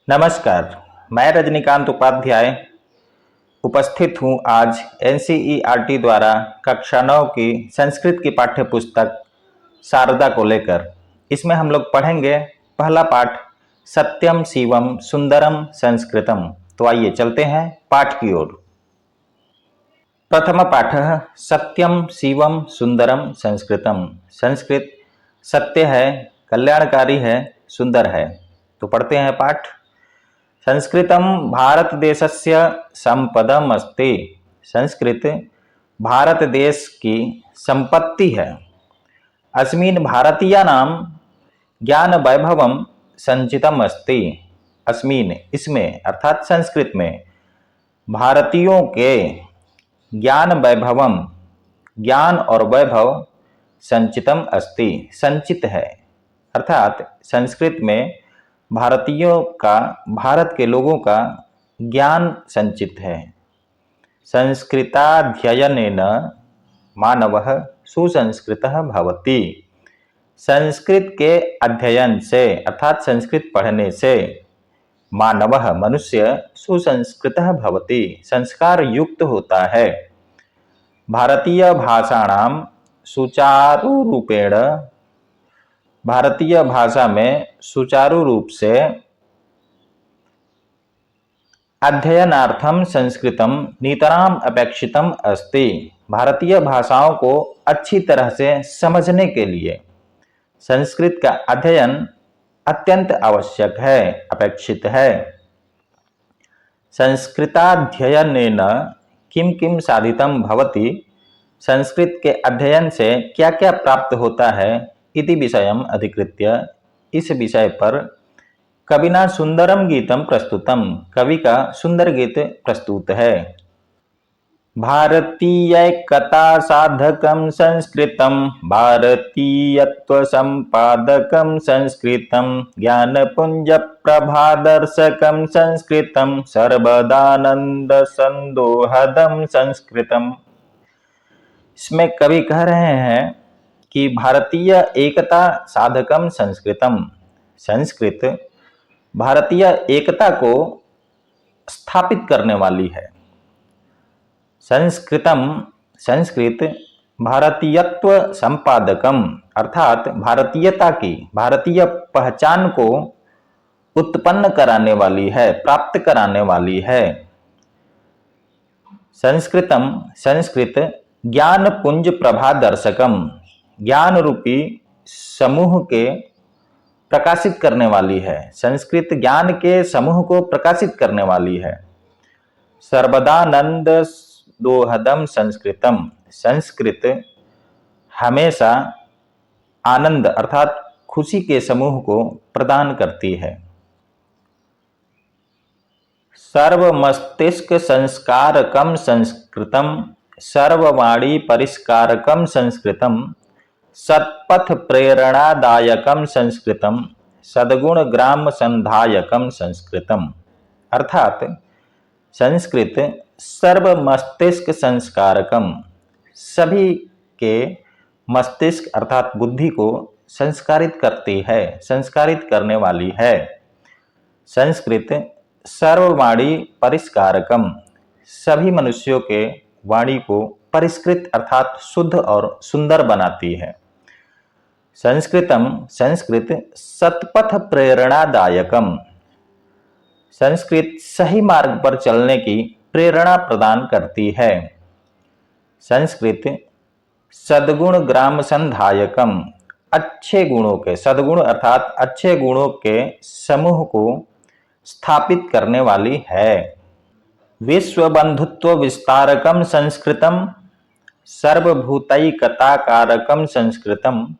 नमस्कार। मैं रजनीकांत उपाध्याय उपस्थित हूँ आज एनसीईआरटी द्वारा कक्षा 9 की संस्कृत की पाठ्य पुस्तक शारदा को लेकर। इसमें हम लोग पढ़ेंगे पहला पाठ सत्यम शिवम सुंदरम संस्कृतम। तो आइए चलते हैं पाठ की ओर। प्रथम पाठ सत्यम शिवम सुंदरम संस्कृतम। संस्कृत सत्य है, कल्याणकारी है, सुंदर है। तो पढ़ते हैं पाठ। संस्कृतं भारत देशस्य संपदम अस्ति। संस्कृत भारत देश की संपत्ति है। अस्मिन् भारतीयानां ज्ञान वैभवम संचितम अस्ति। अस्मिन् इसमें अर्थात संस्कृत में भारतीयों के ज्ञान वैभवम ज्ञान और वैभव संचितम अस्ति संचित है। अर्थात संस्कृत में भारतीयों का भारत के लोगों का ज्ञान संचित है। संस्कृताध्ययनेन मानवः सुसंस्कृतः भवति। संस्कृत के अध्ययन से अर्थात संस्कृत पढ़ने से मानवः मनुष्य सुसंस्कृतः भवति संस्कार युक्त होता है। भारतीय भाषाणां सुचारुरूपेण भारतीय भाषा में सुचारू रूप से अध्ययनार्थम संस्कृतम नितराम अपेक्षितम अस्ति। भारतीय भाषाओं को अच्छी तरह से समझने के लिए संस्कृत का अध्ययन अत्यंत आवश्यक है, अपेक्षित है। संस्कृताध्ययनेन किम किम साधितम भवति। संस्कृत के अध्ययन से क्या क्या प्राप्त होता है इति विषयम अधिकृत्य इस विषय पर कविना सुंदरम गीतम प्रस्तुतम। कवि का सुंदर गीत प्रस्तुत है। भारतीयैकता साधकम संस्कृतम भारतीयत्व संपादकम संस्कृतम ज्ञानपुंज प्रभादर्शकम संस्कृतम सर्वदानंद संदोहदम संस्कृतम। इसमें कवि कह रहे हैं कि भारतीय एकता साधकम संस्कृतम। संस्कृत भारतीय एकता को स्थापित करने वाली है। संस्कृतम संस्कृत भारतीयत्व संपादकम अर्थात भारतीयता की भारतीय पहचान को उत्पन्न कराने वाली है, प्राप्त कराने वाली है। संस्कृतम संस्कृत ज्ञान पुंज प्रभादर्शकम ज्ञान रूपी समूह के प्रकाशित करने वाली है। संस्कृत ज्ञान के समूह को प्रकाशित करने वाली है। सर्वदानंद दोहदम संस्कृतम संस्कृत हमेशा आनंद अर्थात खुशी के समूह को प्रदान करती है। सर्वमस्तिष्क संस्कारकम संस्कृतम सर्ववाणी परिष्कारकम संस्कृतम सत्पथ प्रेरणादायकम संस्कृतम सद्गुण ग्राम संधायकम संस्कृतम। अर्थात संस्कृत सर्व मस्तिष्क संस्कारकम सभी के मस्तिष्क अर्थात बुद्धि को संस्कारित करती है, संस्कारित करने वाली है। संस्कृत सर्ववाणी परिष्कारकम सभी मनुष्यों के वाणी को परिष्कृत अर्थात शुद्ध और सुंदर बनाती है। संस्कृतम संस्कृत सत्पथ प्रेरणादायकम संस्कृत सही मार्ग पर चलने की प्रेरणा प्रदान करती है। संस्कृत सद्गुण ग्राम संधायकम अच्छे गुणों के सद्गुण अर्थात अच्छे गुणों के समूह को स्थापित करने वाली है। विश्व बंधुत्व विस्तारकम संस्कृतम सर्वभूतैकताकारकम संस्कृतम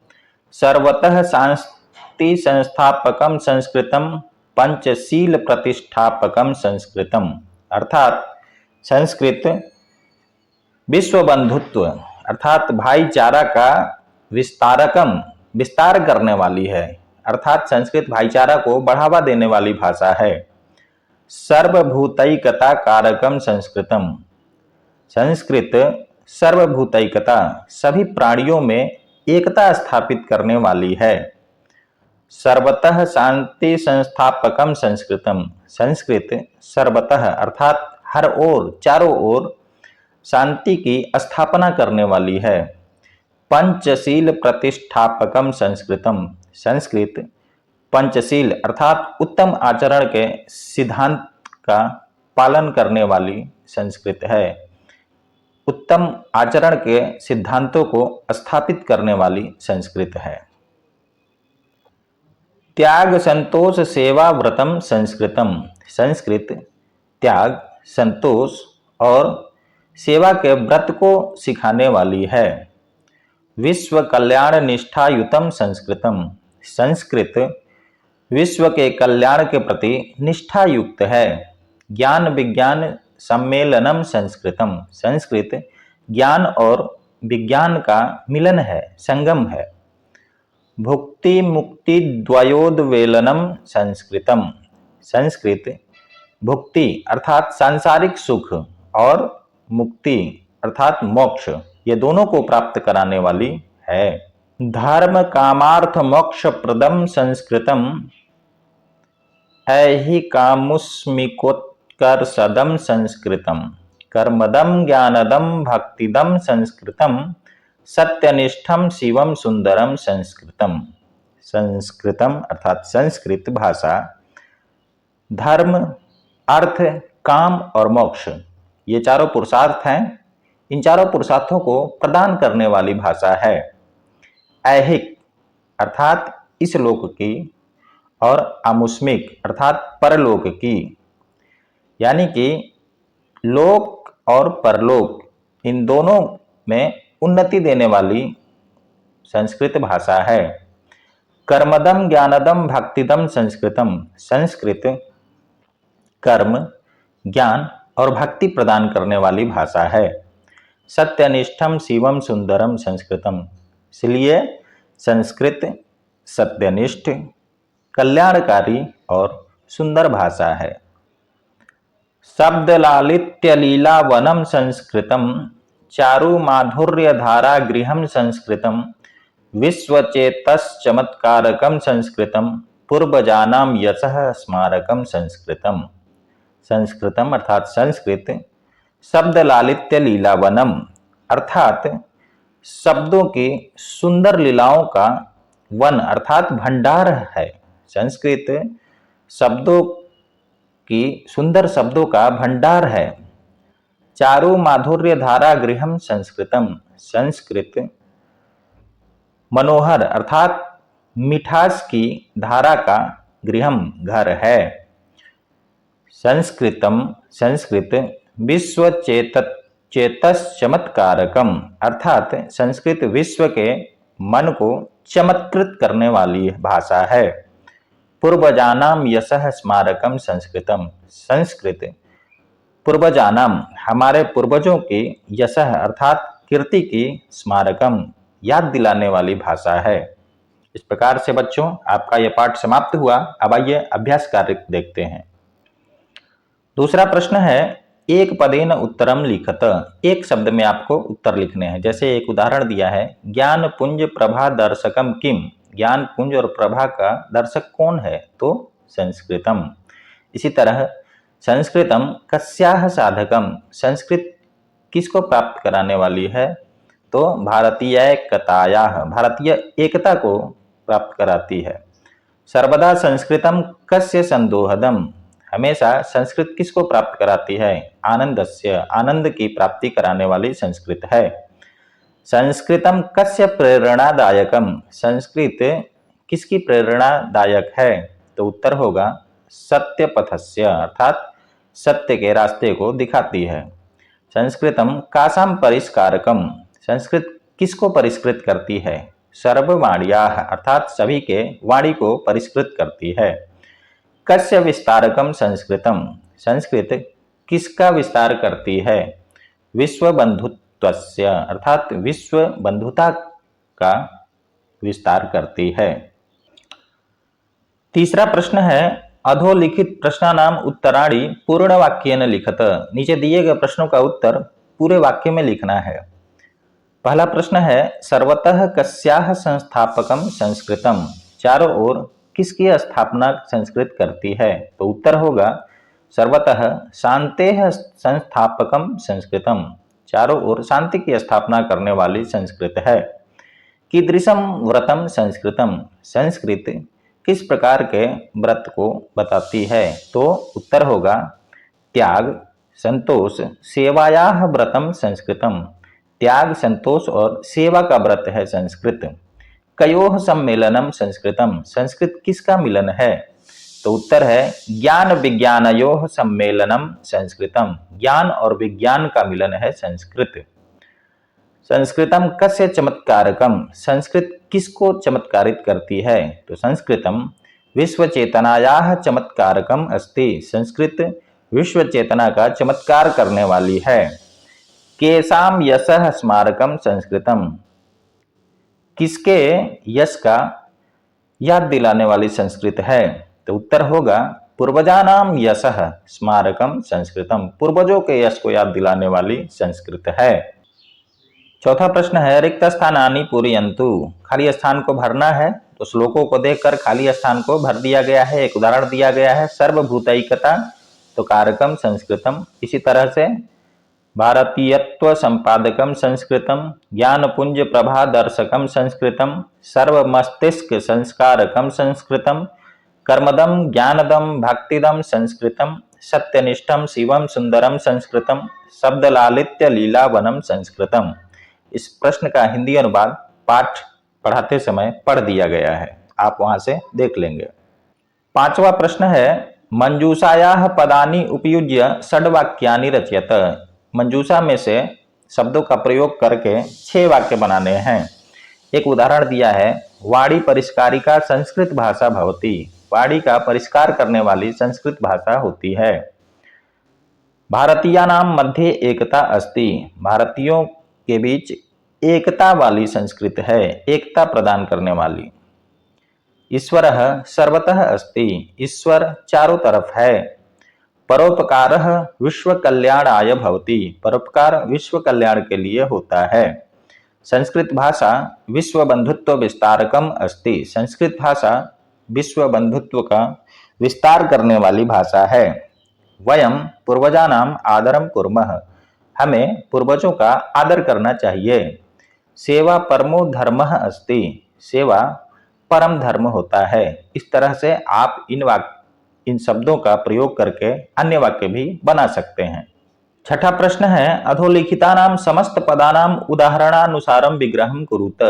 सर्वतः शांति संस्थापकम संस्कृतम पंचशील प्रतिष्ठापकम संस्कृतम। अर्थात संस्कृत विश्व बंधुत्व अर्थात भाईचारा का विस्तार करने वाली है। अर्थात संस्कृत भाईचारा को बढ़ावा देने वाली भाषा है। सर्वभूतैकता कारकम संस्कृतम संस्कृत सर्वभूतैकता सभी प्राणियों में एकता स्थापित करने वाली है। सर्वतः शांति संस्थापकम संस्कृतम। संस्कृत सर्वतः अर्थात हर ओर, चारों ओर शांति की स्थापना करने वाली है। पंचशील प्रतिष्ठापकम संस्कृतम। संस्कृत पंचशील अर्थात उत्तम आचरण के सिद्धांत का पालन करने वाली संस्कृत है। उत्तम आचरण के सिद्धांतों को स्थापित करने वाली संस्कृत है। त्याग संतोष सेवा व्रतम संस्कृतम। संस्कृत त्याग, संतोष और सेवा के व्रत को सिखाने वाली है। विश्व कल्याण निष्ठायुतम संस्कृतम। संस्कृत विश्व के कल्याण के प्रति निष्ठा युक्त है। ज्ञान विज्ञान सम्मेलनम संस्कृतम। संस्कृत ज्ञान और विज्ञान का मिलन है, संगम है। भुक्ति मुक्ति द्वयोद्वेलनम संस्कृतम। संस्कृत भुक्ति अर्थात सांसारिक सुख और मुक्ति अर्थात मोक्ष, ये दोनों को प्राप्त कराने वाली है। धर्म कामार्थ मोक्ष प्रदम संस्कृतम। ऐहिकामुष्मिकोत्कर्षदं संस्कृतम। कर्मदं ज्ञानदं भक्तिदं संस्कृतम। सत्यनिष्ठम शिवम सुंदरम संस्कृतम। संस्कृतम अर्थात संस्कृत भाषा धर्म, अर्थ, काम और मोक्ष, ये चारों पुरुषार्थ हैं। इन चारों पुरुषार्थों को प्रदान करने वाली भाषा है। ऐहिक अर्थात इस लोक की और आमुष्मिक अर्थात परलोक की, यानी कि लोक और परलोक इन दोनों में उन्नति देने वाली संस्कृत भाषा है। कर्मदम ज्ञानदम भक्तिदम संस्कृतम। संस्कृत कर्म, ज्ञान और भक्ति प्रदान करने वाली भाषा है। सत्यनिष्ठम शिवम सुंदरम संस्कृतम। इसलिए संस्कृत सत्यनिष्ठ, कल्याणकारी और सुंदर भाषा है। शब्द लालित्य लीला वनम संस्कृतम। चारु माधुर्य धारा गृहम संस्कृतम। विश्वचेतश्चमत्कारकम संस्कृतम। पूर्वजानाम यशः स्मारकम संस्कृतम। संस्कृतम अर्थात संस्कृत शब्द लालित्य लीला वनम अर्थात शब्दों की सुंदर लीलाओं का वन अर्थात भंडार है। संस्कृत शब्दों की सुंदर शब्दों का भंडार है। चारु माधुर्य धारा गृहम संस्कृतम। संस्कृत मनोहर अर्थात मिठास की धारा का गृहम घर है। संस्कृतम संस्कृत विश्व चेतश्चमत्कारकम अर्थात संस्कृत विश्व के मन को चमत्कृत करने वाली भाषा है। पूर्वजानाम यशः स्मारकम संस्कृतम। संस्कृत पूर्वजानाम हमारे पूर्वजों की यशः अर्थात कीर्ति की स्मारकम याद दिलाने वाली भाषा है। इस प्रकार से बच्चों आपका यह पाठ समाप्त हुआ। अब आइए अभ्यास कार्य देखते हैं। दूसरा प्रश्न है एक पदेन उत्तरम लिखत। एक शब्द में आपको उत्तर लिखने हैं। जैसे एक उदाहरण दिया है, ज्ञान पुंज प्रभा दर्शकम किम। ज्ञान पुंज और प्रभा का दर्शक कौन है? तो संस्कृतम। इसी तरह संस्कृतम कस्याह साधकम। संस्कृत किसको प्राप्त कराने वाली है? तो भारतीय एकतायाह, भारतीय एकता को प्राप्त कराती है। सर्वदा संस्कृतम कस्य संदोहदम। हमेशा संस्कृत किसको प्राप्त कराती है? आनंदस्य, आनंद की प्राप्ति कराने वाली संस्कृत है। संस्कृतम कस्य प्रेरणादायकम। संस्कृत किसकी प्रेरणादायक है? तो उत्तर होगा सत्य पथस्य अर्थात सत्य के रास्ते को दिखाती है। संस्कृतम कासाम परिष्कारकम। संस्कृत किसको परिष्कृत करती है? सर्ववाण्याः अर्थात सभी के वाणी को परिष्कृत करती है। कस्य विस्तारकम संस्कृतम। संस्कृत किसका विस्तार करती है? विश्व बंधुत्वस्य अर्थात विश्व बंधुता का विस्तार करती है। तीसरा प्रश्न है अधोलिखित प्रश्नानाम उत्तराणि पूर्ण वाक्येन लिखत। नीचे दिए गए प्रश्नों का उत्तर पूरे वाक्य में लिखना है। पहला प्रश्न है सर्वतः कस्याह संस्थापकम संस्कृतम। चारों ओर किसकी स्थापना संस्कृत करती है? तो उत्तर होगा सर्वतः शांतेः संस्थापकम संस्कृतम। चारों ओर शांति की स्थापना करने वाली संस्कृत है। कीदृशम व्रतम संस्कृतम, संस्कृत किस प्रकार के व्रत को बताती है? तो उत्तर होगा त्याग, संतोष, सेवायाः व्रतम संस्कृतम। त्याग, संतोष और सेवा का व्रत है संस्कृत। कयोः सम्मेलनम संस्कृतम, संस्कृत किसका मिलन है? तो उत्तर है ज्ञान विज्ञानयोः सम्मेलनम संस्कृतम। ज्ञान और विज्ञान का मिलन है संस्कृत। संस्कृतम कस्य चमत्कारकम, संस्कृत किसको चमत्कारित करती है? तो संस्कृतम विश्व चेतनायाः चमत्कारकम अस्ति, संस्कृत विश्व चेतना का चमत्कार करने वाली है। केसाम यशः स्मारकम संस्कृतम, किसके यश का याद दिलाने वाली संस्कृत है? तो उत्तर होगा पूर्वजानाम यशः स्मारकम संस्कृतम, पूर्वजों के यश को याद दिलाने वाली संस्कृत है। चौथा प्रश्न है रिक्त स्थानानि पूरयन्तु, खाली स्थान को भरना है। तो श्लोकों को देखकर खाली स्थान को भर दिया गया है। एक उदाहरण दिया गया है सर्वभूतैकता, तो कारकम संस्कृतम। इसी तरह से भारतीयत्व संपादकम संस्कृतम, ज्ञानपुंज प्रभा दर्शकम संस्कृतम, सर्वमस्तिष्क संस्कारकम संस्कृतम, कर्मदम ज्ञानदम भक्तिदम संस्कृतम, सत्यनिष्ठम शिवम सुंदरम संस्कृतम, शब्दलालित्य लीलावनम संस्कृतम। इस प्रश्न का हिंदी अनुवाद पाठ पढ़ाते समय पढ़ दिया गया है, आप वहां से देख लेंगे। पांचवा प्रश्न है मंजूषायाः पदानि उपयुज्य षड्वाक्यानि रचयत, मंजूषा में से शब्दों का प्रयोग करके 6 वाक्य बनाने हैं। एक उदाहरण दिया है वाणी परिष्कारिका संस्कृत भाषा भवति, वाणी का परिष्कार करने वाली संस्कृत भाषा होती है। भारतीयानां मध्ये एकता अस्ति, भारतीयों के बीच एकता वाली संस्कृत है, एकता प्रदान करने वाली। ईश्वरः सर्वतः अस्ति, ईश्वर चारों तरफ है। परोपकारः विश्व कल्याणाय भवति, परोपकार विश्व कल्याण के लिए होता है। संस्कृत भाषा विश्व बंधुत्व विस्तारकम अस्ति, संस्कृत भाषा विश्व बंधुत्व का विस्तार करने वाली भाषा है। वयम पूर्वजानाम आदरम कुर्मः, हमें पूर्वजों का आदर करना चाहिए। सेवा परमो धर्मः अस्ति, सेवा परम धर्म होता है। इस तरह से आप इन शब्दों का प्रयोग करके अन्य वाक्य भी बना सकते हैं। छठा प्रश्न है अधोलिखितानाम समस्त पदानाम उदाहरणानुसारम विग्रहम कुरुत,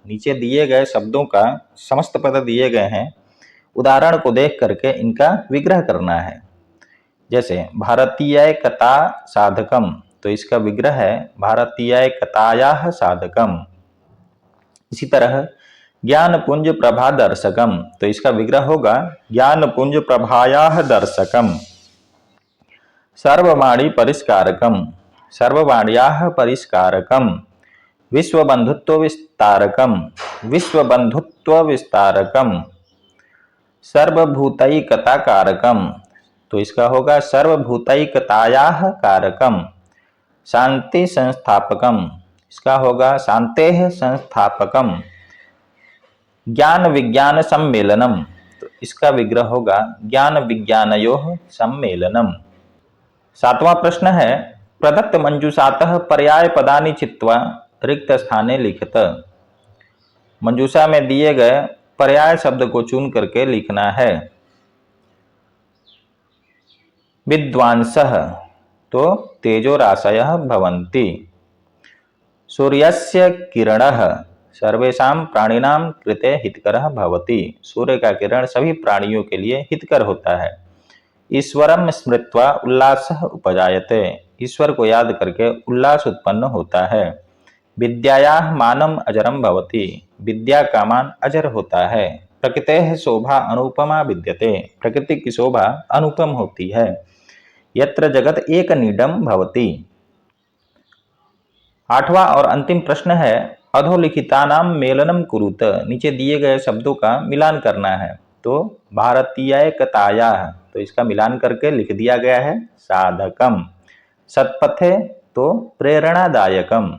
नीचे दिए गए शब्दों का समस्त पद दिए गए हैं, उदाहरण को देख करके इनका विग्रह करना है। जैसे भारतीयैकता साधकम, तो इसका विग्रह है भारतीयैकतायाः साधकम। इसी तरह ज्ञानपुंज प्रभा दर्शकम, तो इसका विग्रह होगा ज्ञानपुंज प्रभायाः दर्शकम। सर्ववाणी परिष्कारकम, सर्ववाण्याः परिष्कारकम। विश्वबंधुत्व विस्तारकम, विश्वबंधुत्व विस्तारकम। सर्वभूतैकता कारकम, तो इसका होगा सर्वभूतैकतायाः कारकम। शांति संस्थापकम, इसका होगा शांतेः संस्थापकम। ज्ञान विज्ञान सम्मेलनम, तो इसका विग्रह होगा ज्ञान विज्ञानयोः सम्मेलनम। सातवां प्रश्न है प्रदत्त मंजूषातः पर्याय पदानि चित्वा रिक्त स्थाने लिखत, मंजूषा में दिए गए पर्याय शब्द को चुन करके लिखना है। विद्वांसः, तो तेजोराशयः भवन्ति। सूर्यस्य किरणः सर्वेषां प्राणिनां कृते हितकरः भवति, सूर्य का किरण सभी प्राणियों के लिए हितकर होता है। ईश्वरं स्मृत्वा उल्लासः उपजायते, ईश्वर को याद करके उल्लास उत्पन्न होता है। विद्यायाः मानम अजरम भवति, विद्या का मान अजर होता है। प्रकृतेः शोभा अनुपमा विद्यते, प्रकृति की शोभा अनुपम होती है। यत्र जगत एक नीडम भवति। आठवां और अंतिम प्रश्न है अधोलिखितानाम मेलनम कुरुत, नीचे दिए गए शब्दों का मिलान करना है। तो भारतीयैकतायाः, तो इसका मिलान करके लिख दिया गया है साधकम। सत्पथे, तो प्रेरणादायकम।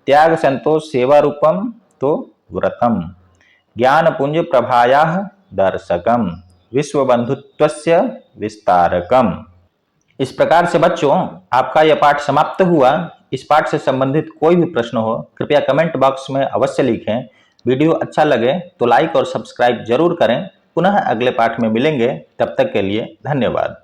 त्याग संतोष सेवा रूपम, तो व्रतम। ज्ञान पुंज प्रभायाः दर्शकम विश्वबंधुत्वस्य विस्तारकम। इस प्रकार से बच्चों आपका यह पाठ समाप्त हुआ। इस पाठ से संबंधित कोई भी प्रश्न हो कृपया कमेंट बॉक्स में अवश्य लिखें। वीडियो अच्छा लगे तो लाइक और सब्सक्राइब जरूर करें। पुनः अगले पाठ में मिलेंगे, तब तक के लिए धन्यवाद।